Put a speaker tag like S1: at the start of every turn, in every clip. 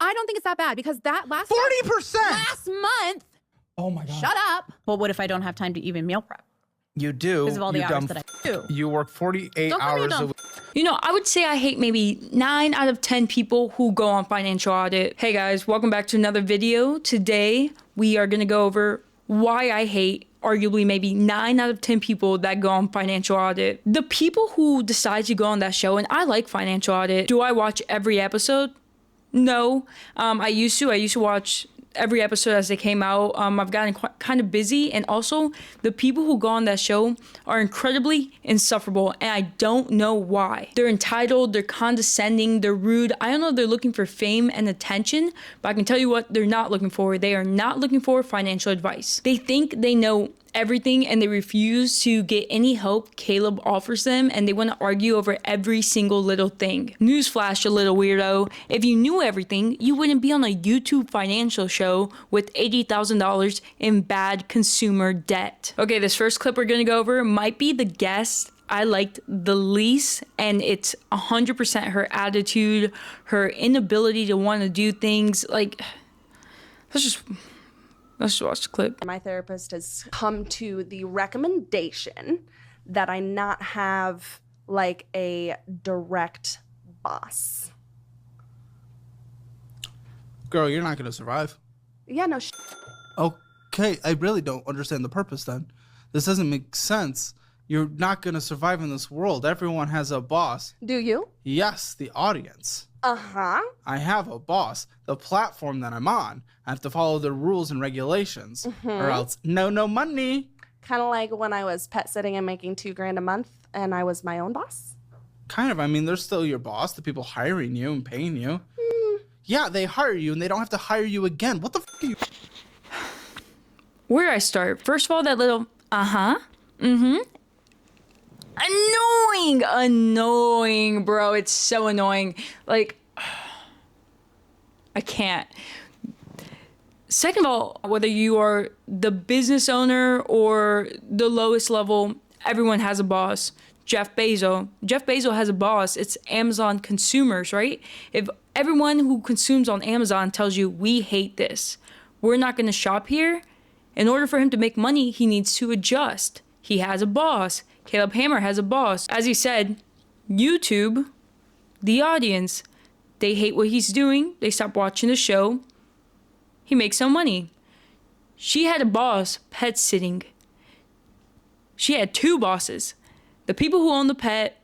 S1: I don't think it's that bad because that last
S2: 40%.
S1: last month.
S2: Oh my God.
S1: Shut up.
S3: Well, what if I don't have time to even meal prep?
S2: You do.
S3: Because of all the
S2: you
S3: hours
S2: dumb
S3: that I do.
S2: You work 48
S3: Don't call me
S2: hours a
S3: dumb.
S2: week.
S4: You know, I would say I hate maybe 9 out of 10 people who go on financial audit. Hey guys, welcome back to another video. Today, we are gonna go over why I hate arguably maybe 9 out of 10 people that go on financial audit. The people who decide to go on that show, and I like financial audit. Do I watch every episode? No. I used to watch every episode as they came out. I've gotten kind of busy, and also the people who go on that show are incredibly insufferable, and I don't know why. They're entitled, they're condescending, they're rude. I don't know if they're looking for fame and attention, but I can tell you what they're not looking for. They are not looking for financial advice. They think they know everything and they refuse to get any help Caleb offers them, and they want to argue over every single little thing. Newsflash, you little weirdo. If you knew everything, you wouldn't be on a YouTube financial show with $80,000 in bad consumer debt. Okay, this first clip we're gonna go over might be the guest I liked the least, and it's 100% her attitude, her inability to want to do things. Like, let's just watch the clip.
S5: My therapist has come to the recommendation that I not have like a direct boss.
S6: Girl, you're not gonna survive.
S5: Yeah, no.
S6: Okay, I really don't understand the purpose then. This doesn't make sense. You're not gonna survive in this world. Everyone has a boss.
S5: Do you?
S6: Yes, the audience.
S5: Uh-huh.
S6: I have a boss. The platform that I'm on, I have to follow the rules and regulations, or else no money.
S5: Kind of like when I was pet sitting and making $2,000 a month and I was my own boss.
S6: Kind of. I mean, they're still your boss. The people hiring you and paying you. Yeah, they hire you and they don't have to hire you again. What the f*** are you?
S4: Where do I start? First of all, that little annoying, bro. It's so annoying. Like, I can't. Second of all, whether you are the business owner or the lowest level, everyone has a boss. Jeff Bezos has a boss. It's Amazon consumers, right? If everyone who consumes on Amazon tells you, we hate this, we're not gonna shop here, in order for him to make money, he needs to adjust. He has a boss. Caleb Hammer has a boss. As he said, YouTube, the audience, they hate what he's doing. They stop watching the show. He makes no money. She had a boss pet sitting. She had 2 bosses. The people who own the pet,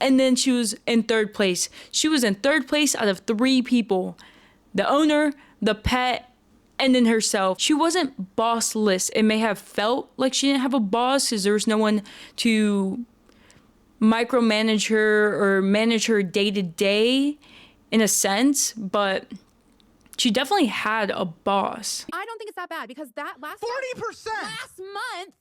S4: and then she was in 3rd place. She was in 3rd place out of 3 people. The owner, the pet, and then herself. She wasn't bossless. It may have felt like she didn't have a boss because there was no one to micromanage her or manage her day to day in a sense, but she definitely had a boss.
S1: I don't think it's that bad because that last
S2: 40%.
S1: last month.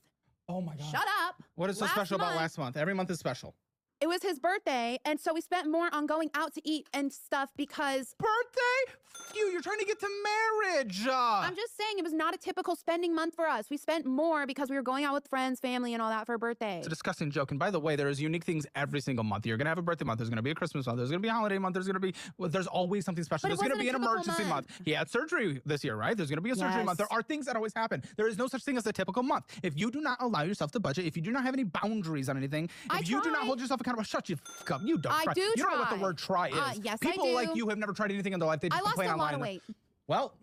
S2: Oh my God.
S1: Shut up.
S2: What is so special about last month? Every month is special.
S1: It was his birthday, and so we spent more on going out to eat and stuff because
S2: Birthday? F you, you're trying to get to marriage.
S1: I'm just saying it was not a typical spending month for us. We spent more because we were going out with friends, family, and all that for a birthday.
S2: It's a disgusting joke. And by the way, there's unique things every single month. You're going to have a birthday month. There's going to be a Christmas month. There's going to be a holiday month. There's going to be, well, there's always something special.
S1: But it
S2: There's going to be an
S1: wasn't a typical
S2: emergency month. He had surgery this year, right? There's going to be a surgery month.
S1: Yes.
S2: There are things that always happen. There is no such thing as a typical month. If you do not allow yourself to budget, if you do not have any boundaries on anything, if you do not hold yourself accountable, shut your f up. You don't
S1: I
S2: try.
S1: do
S2: You don't know what the
S1: try.
S2: word try is.
S1: Yes, I
S2: People
S1: do.
S2: like you have never tried anything in their life. They just
S1: I lost
S2: complain
S1: a lot
S2: online.
S1: of weight.
S2: Well,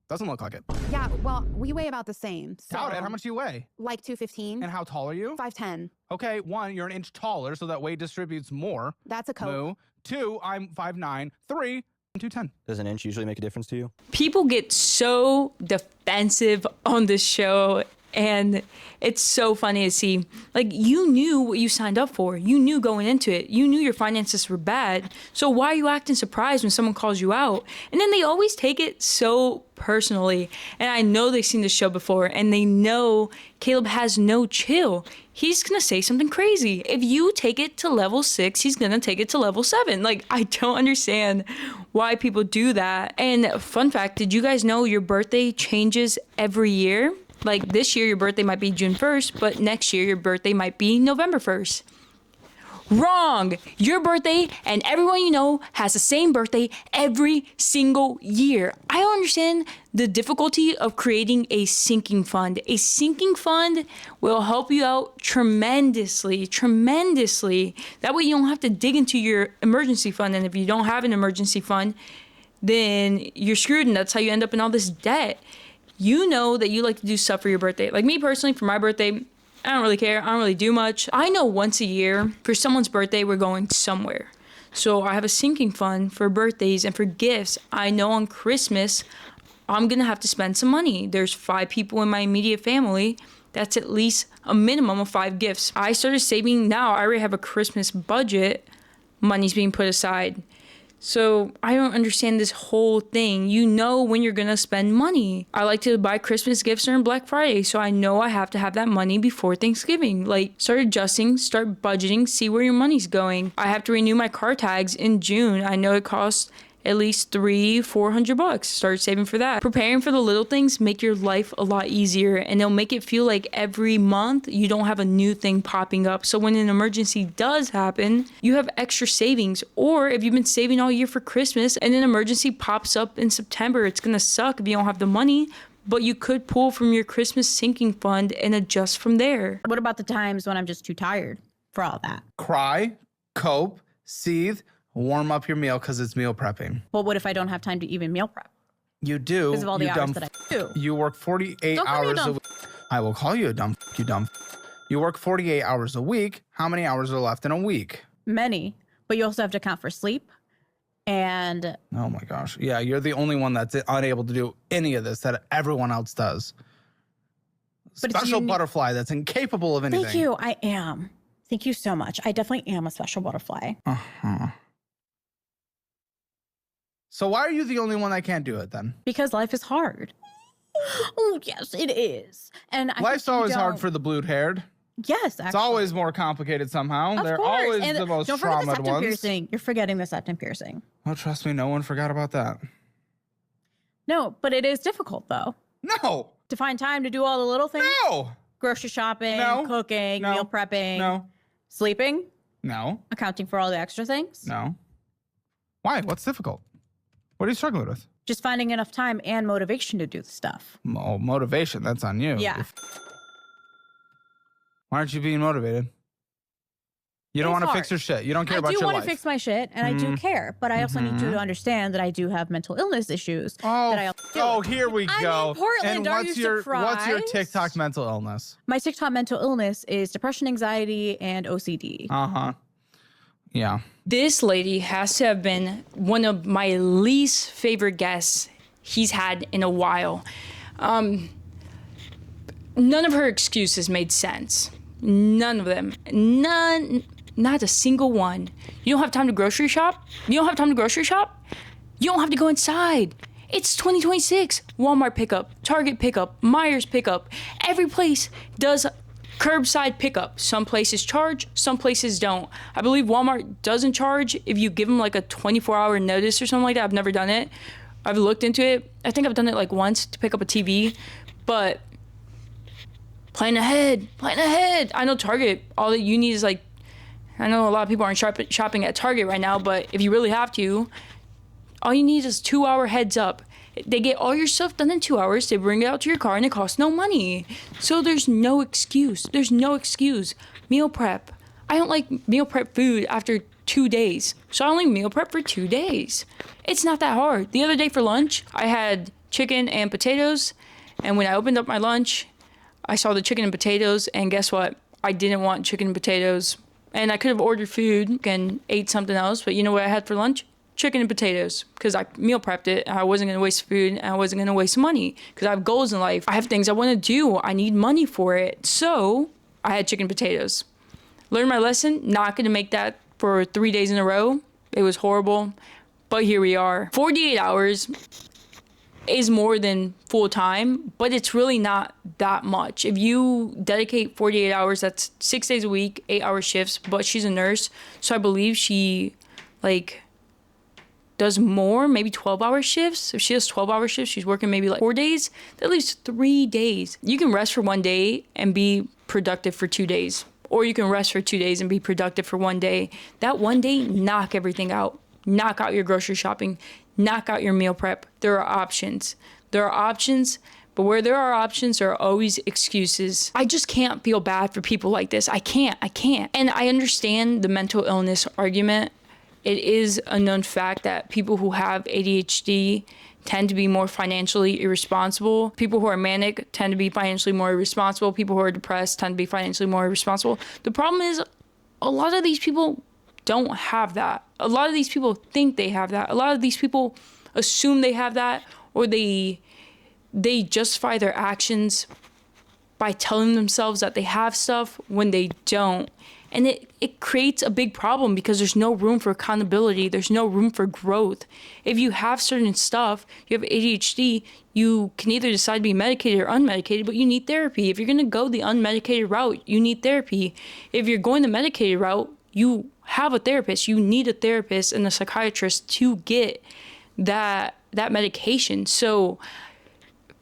S2: doesn't look like it.
S1: Yeah, well, we weigh about the same. So
S2: Doubt it. How much do you weigh?
S1: like 215.
S2: And how tall are you?
S1: 5'10".
S2: Okay, 1, you're an inch taller, so that weight distributes more.
S1: That's a coat.
S2: Moo. 2, I'm 5'9". 3, I'm 210.
S7: Does an inch usually make a difference to you?
S4: People get so defensive on this show, and it's so funny to see. Like, you knew what you signed up for. You knew going into it. You knew your finances were bad. So why are you acting surprised when someone calls you out? And then they always take it so personally. And I know they've seen the show before, and they know Caleb has no chill. He's gonna say something crazy. If you take it to level 6, he's gonna take it to level 7. Like, I don't understand why people do that. And fun fact, did you guys know your birthday changes every year? Like, this year your birthday might be June 1st, but next year your birthday might be November 1st. Wrong. Your birthday and everyone you know has the same birthday every single year. I don't understand the difficulty of creating a sinking fund. A sinking fund will help you out tremendously. That way you don't have to dig into your emergency fund. And if you don't have an emergency fund, then you're screwed, and that's how you end up in all this debt. You know that you like to do stuff for your birthday. Like me personally, for my birthday, I don't really care. I don't really do much. I know once a year for someone's birthday, we're going somewhere. So I have a sinking fund for birthdays and for gifts. I know on Christmas, I'm gonna have to spend some money. There's 5 people in my immediate family. That's at least a minimum of 5 gifts. I started saving now. I already have a Christmas budget. Money's being put aside. So I don't understand this whole thing. You know when you're gonna spend money. I like to buy Christmas gifts during Black Friday, so I know I have to have that money before Thanksgiving. Like, start adjusting, start budgeting, see where your money's going. I have to renew my car tags in June. I know it costs at least $300-400. Start saving for that. Preparing for the little things make your life a lot easier, and it'll make it feel like every month you don't have a new thing popping up. So when an emergency does happen, you have extra savings. Or if you've been saving all year for Christmas and an emergency pops up in September, it's gonna suck if you don't have the money, but you could pull from your Christmas sinking fund and adjust from there.
S3: What about the times when I'm just too tired for all that?
S2: Cry, cope, seethe, warm up your meal because it's meal prepping.
S3: Well, what if I don't have time to even meal prep?
S2: You do.
S3: Because of all the
S2: you
S3: hours
S2: dumb
S3: that I do.
S2: You work 48
S3: Don't call me a
S2: hours
S3: dumb
S2: a week. I will call you a dumb you dumb. You work 48 hours a week. How many hours are left in a week?
S3: Many, but you also have to account for sleep. And
S2: Oh my gosh. Yeah, you're the only one that's unable to do any of this that everyone else does.
S3: But it's
S2: Special
S3: uni-
S2: butterfly that's incapable of anything.
S3: thank you. I am. Thank you so much. I definitely am a special butterfly.
S2: Uh-huh. So why are you the only one that can't do it then?
S3: Because life is hard. Oh, yes, it is. And I
S2: Life's
S3: think you
S2: always hard
S3: don't-
S2: for the blue-haired.
S3: Yes, actually.
S2: It's always more complicated somehow.
S3: Of
S2: They're
S3: course.
S2: always
S3: And
S2: the most
S3: don't forget the
S2: traumatized
S3: septum
S2: ones.
S3: piercing. You're forgetting the septum piercing.
S2: Oh, trust me, no one forgot about that.
S3: No, but it is difficult though
S2: No,
S3: to find time to do all the little things.
S2: no,
S3: Grocery shopping,
S2: No.
S3: cooking,
S2: No.
S3: meal prepping,
S2: no,
S3: sleeping,
S2: no,
S3: accounting for all the extra things.
S2: no. Why? What's difficult? What are you struggling with?
S3: Just finding enough time and motivation to do the stuff.
S2: Motivation, that's on you.
S3: Yeah.
S2: Why aren't you being motivated? You don't
S3: It's
S2: want to
S3: hard.
S2: fix your shit. You don't care about
S3: I do
S2: your
S3: want
S2: life.
S3: to fix my shit, and I do care, but I also need you to understand that I do have mental illness issues. that I also deal with.
S2: Here we
S3: I'm
S2: go.
S3: in Portland.
S2: And
S3: Are
S2: what's
S3: you
S2: your
S3: surprised?
S2: TikTok mental illness?
S3: My TikTok mental illness is depression, anxiety, and OCD.
S2: Uh-huh. Yeah.
S4: This lady has to have been one of my least favorite guests he's had in a while. None of her excuses made sense. None of them. None. Not a single one. You don't have time to grocery shop? You don't have time to grocery shop? You don't have to go inside. It's 2026. Walmart pickup, Target pickup, Myers pickup. Every place does curbside pickup. Some places charge, some places don't. I believe Walmart doesn't charge if you give them like a 24-hour notice or something like that. I've never done it. I've looked into it. I think I've done it like once to pick up a TV, but plan ahead. I know Target, all that you need is like, I know a lot of people aren't shopping at Target right now, but if you really have to, all you need is 2-hour heads up. They get all your stuff done in 2 hours. They bring it out to your car and it costs no money. So there's no excuse. Meal prep. I don't like meal prep food after 2 days. So I only meal prep for 2 days. It's not that hard. The other day for lunch, I had chicken and potatoes. And when I opened up my lunch, I saw the chicken and potatoes. And guess what? I didn't want chicken and potatoes. And I could have ordered food and ate something else. But you know what I had for lunch? Chicken and potatoes, because I meal prepped it and I wasn't going to waste food and I wasn't going to waste money because I have goals in life. I have things I want to do. I need money for it. So I had chicken and potatoes. Learned my lesson. Not going to make that for 3 days in a row. It was horrible, but here we are. 48 hours is more than full time, but it's really not that much. If you dedicate 48 hours, that's 6 days a week, 8-hour shifts, but she's a nurse. So I believe she does more, maybe 12-hour shifts. If she has 12-hour shifts, she's working maybe like 4 days. That leaves 3 days. You can rest for 1 day and be productive for 2 days. Or you can rest for 2 days and be productive for 1 day. That 1 day, knock everything out. Knock out your grocery shopping. Knock out your meal prep. There are options. There are options, but where there are options, there are always excuses. I just can't feel bad for people like this. I can't. And I understand the mental illness argument. It is a known fact that people who have ADHD tend to be more financially irresponsible. People who are manic tend to be financially more irresponsible. People who are depressed tend to be financially more irresponsible. The problem is a lot of these people don't have that. A lot of these people think they have that. A lot of these people assume they have that, or they justify their actions by telling themselves that they have stuff when they don't. And it creates a big problem because there's no room for accountability. There's no room for growth. If you have certain stuff, you have ADHD, you can either decide to be medicated or unmedicated, but you need therapy. If you're going to go the unmedicated route, you need therapy. If you're going the medicated route, you have a therapist. You need a therapist and a psychiatrist to get that medication. So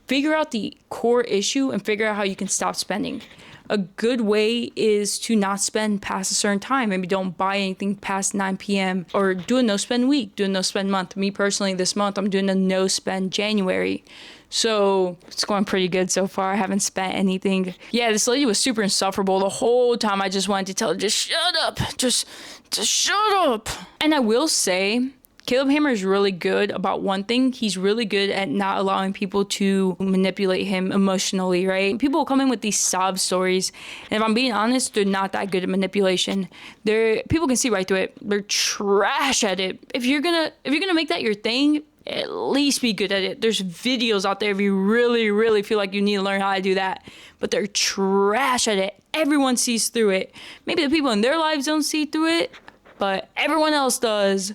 S4: figure out the core issue and figure out how you can stop spending. A good way is to not spend past a certain time. Maybe don't buy anything past 9 p.m. or do a no spend week, do a no spend month. Me personally, this month, I'm doing a no spend January. So it's going pretty good so far. I haven't spent anything. Yeah, this lady was super insufferable the whole time. I just wanted to tell her, just shut up. Just shut up. And I will say, Caleb Hammer is really good about one thing. He's really good at not allowing people to manipulate him emotionally, right? People will come in with these sob stories, and if I'm being honest, they're not that good at manipulation. People can see right through it. They're trash at it. If you're gonna make that your thing, at least be good at it. There's videos out there if you really, really feel like you need to learn how to do that. But they're trash at it. Everyone sees through it. Maybe the people in their lives don't see through it, but everyone else does.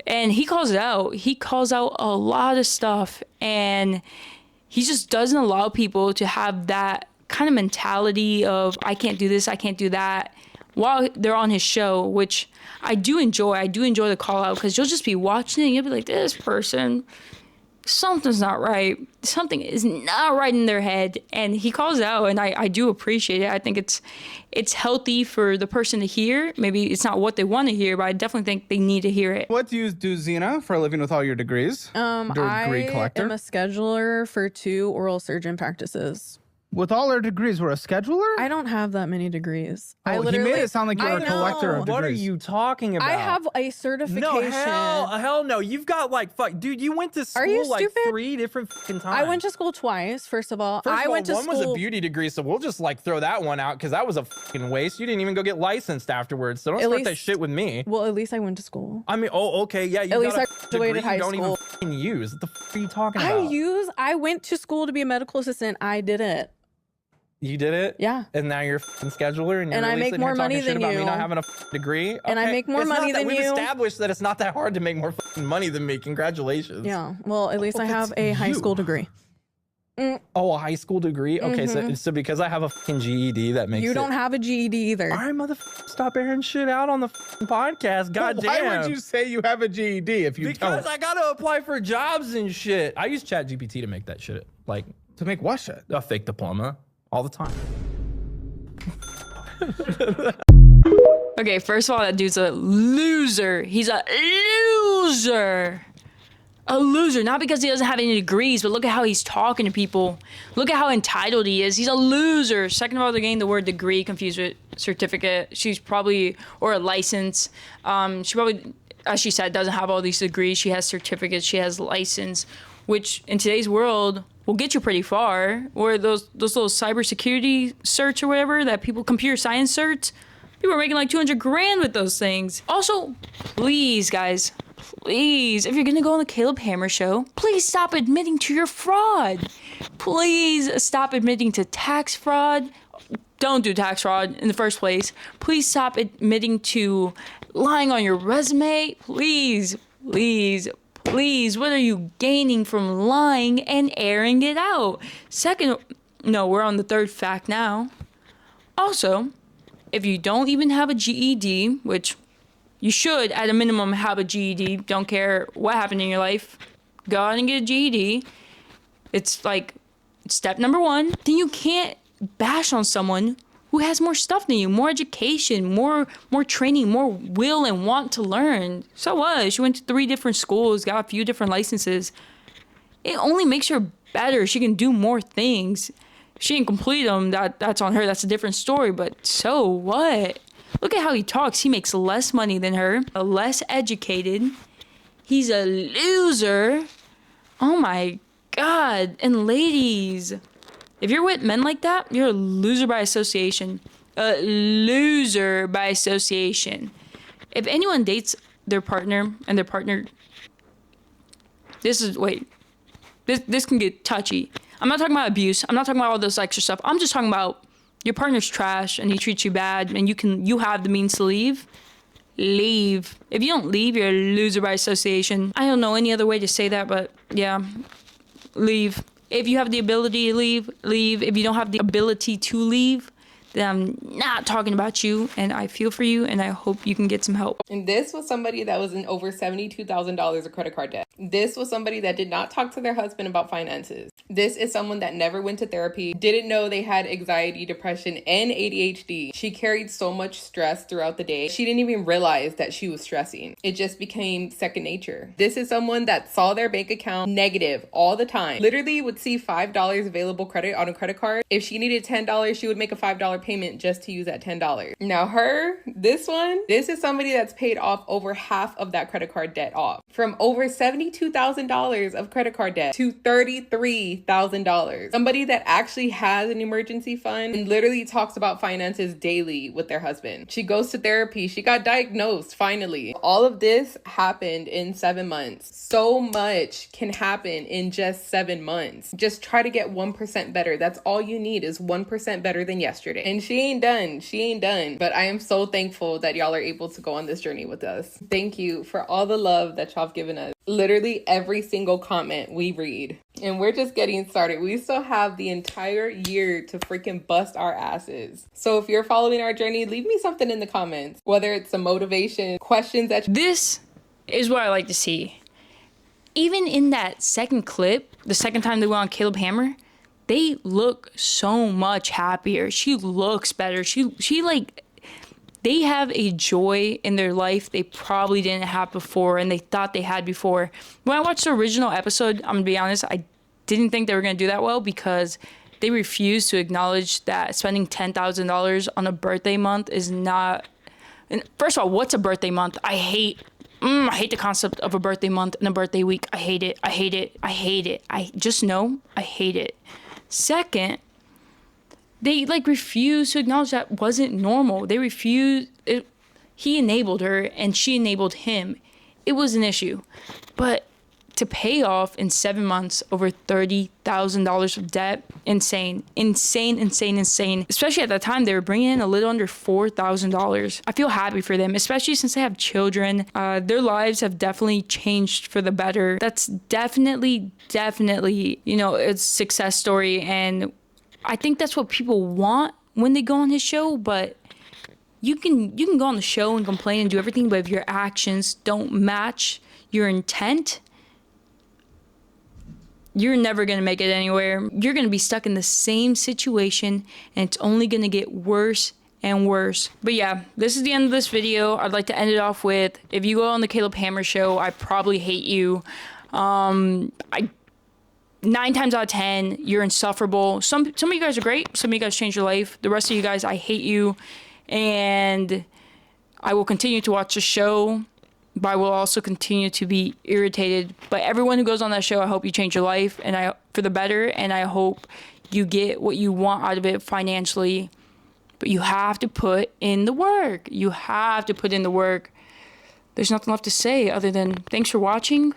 S4: And he calls it out. He calls out a lot of stuff, and he just doesn't allow people to have that kind of mentality of, I can't do this, I can't do that, while they're on his show, which I do enjoy. I do enjoy the call out because you'll just be watching it and you'll be like, this person, something's not right. Something is not right in their head. And he calls it out, and I do appreciate it. I think it's healthy for the person to hear. Maybe it's not what they want to hear, but I definitely think they need to hear it.
S2: What do you do, Zena, for a living with all your degrees? Degree collector?
S7: I am a scheduler for 2 oral surgeon practices.
S2: With all our degrees, we're a scheduler?
S7: I don't have that many degrees.
S2: Oh, he made it sound like you're a collector of degrees.
S8: What are you talking about?
S7: I have a certification.
S8: No, hell no. You've got like, dude, you went to school like 3 different fucking times.
S7: I went to school twice, first of all.
S8: One
S7: went to
S8: was a beauty degree, so we'll just like throw that one out because that was a fucking waste. You didn't even go get licensed afterwards, so don't start that shit with me.
S7: Well, at least I went to school.
S8: I mean, okay, yeah. You
S7: at least I
S8: graduated
S7: high
S8: school. You don't even fucking use. What the fuck are you talking about?
S7: I went to school to be a medical assistant. I did it.
S8: You did it?
S7: Yeah.
S8: And now you're a scheduler, and
S7: I make more money than you.
S8: About me not having a degree. Okay.
S7: And I make more money than you.
S8: We've established that it's not that hard to make more money than me. Congratulations.
S7: Yeah. Well, at least I have a high school degree.
S8: Oh, a high school degree? Okay, so because I have a fucking GED, that makes
S7: You don't have a GED either.
S8: All right, motherfucker, stop airing shit out on the podcast. God damn.
S2: Why would you say you have a GED if you don't?
S8: Because I gotta apply for jobs and shit. I use ChatGPT to make that shit. Like,
S2: to make what shit?
S8: A fake diploma. All the time.
S4: Okay, first of all, that dude's a loser. He's a loser. A loser, not because he doesn't have any degrees, but look at how he's talking to people. Look at how entitled he is. He's a loser. Second of all, they're getting the word degree confused with certificate. She's probably, or a license. She probably, as she said, doesn't have all these degrees. She has certificates, she has license, which in today's world will get you pretty far. Or those little cybersecurity certs or whatever that people, computer science certs, people are making like 200 grand with those things. Also, please, guys, please, if you're gonna go on the Caleb Hammer show, please stop admitting to your fraud. Please stop admitting to tax fraud. Don't do tax fraud in the first place. Please stop admitting to lying on your resume. Please, please, please, what are you gaining from lying and airing it out? Second, no, we're on the third fact now. Also, if you don't even have a GED, which you should at a minimum have a GED, don't care what happened in your life, go out and get a GED. It's like step number 1. Then you can't bash on someone who who has more stuff than you, more education, more training, more will and want to learn. So what? She went to 3 different schools, got a few different licenses. It only makes her better. She can do more things. She didn't complete them. That's on her. That's a different story. But so what? Look at how he talks. He makes less money than her, less educated. He's a loser. Oh my God. And ladies, if you're with men like that, you're a loser by association. A loser by association. If anyone dates their partner and their partner, this can get touchy. I'm not talking about abuse. I'm not talking about all this extra stuff. I'm just talking about your partner's trash and he treats you bad and you have the means to leave. Leave. If you don't leave, you're a loser by association. I don't know any other way to say that, but yeah, leave. If you have the ability to leave, leave. If you don't have the ability to leave, then I'm not talking about you, and I feel for you, and I hope you can get some help.
S9: And this was somebody that was in over $72,000 of credit card debt. This was somebody that did not talk to their husband about finances. This is someone that never went to therapy, didn't know they had anxiety, depression, and ADHD. She carried so much stress throughout the day. She didn't even realize that she was stressing. It just became second nature. This is someone that saw their bank account negative all the time. Literally would see $5 available credit on a credit card. If she needed $10, she would make a $5 payment just to use that $10. Now this is somebody that's paid off over half of that credit card debt off. From over $72,000 of credit card debt to $33,000. Somebody that actually has an emergency fund and literally talks about finances daily with their husband. She goes to therapy. She got diagnosed finally. All of this happened in 7 months. So much can happen in just 7 months. Just try to get 1% better. That's all you need is 1% better than yesterday. And she ain't done. But I am so thankful that y'all are able to go on this journey with us. Thank you for all the love that y'all have given us. Literally every single comment we read. And we're just getting started. We still have the entire year to freaking bust our asses. So if you're following our journey, leave me something in the comments. Whether it's some motivation, questions that
S4: This is what I like to see. Even in that second clip, the second time they went on Caleb Hammer, they look so much happier. She looks better. She like, they have a joy in their life they probably didn't have before and they thought they had before. When I watched the original episode, I'm gonna be honest, I didn't think they were gonna do that well because they refused to acknowledge that spending $10,000 on a birthday month is not... And first of all, what's a birthday month? I hate the concept of a birthday month and a birthday week. I hate it. I just know I hate it. Second, they refused to acknowledge that wasn't normal. They refused it. He enabled her and she enabled him. It was an issue. But to pay off in 7 months over $30,000 of debt, insane. Especially at that time, they were bringing in a little under $4,000. I feel happy for them, especially since they have children. Their lives have definitely changed for the better. That's definitely, a success story. And I think that's what people want when they go on his show. But you can go on the show and complain and do everything, but if your actions don't match your intent, you're never going to make it anywhere. You're going to be stuck in the same situation and it's only going to get worse and worse. But yeah, this is the end of this video. I'd like to end it off with, if you go on the Caleb Hammer show, I probably hate you. 9 times out of 10, you're insufferable. Some of you guys are great. Some of you guys changed your life. The rest of you guys, I hate you. And I will continue to watch the show, but I will also continue to be irritated. But everyone who goes on that show, I hope you change your life and for the better. And I hope you get what you want out of it financially. But you have to put in the work. There's nothing left to say other than thanks for watching.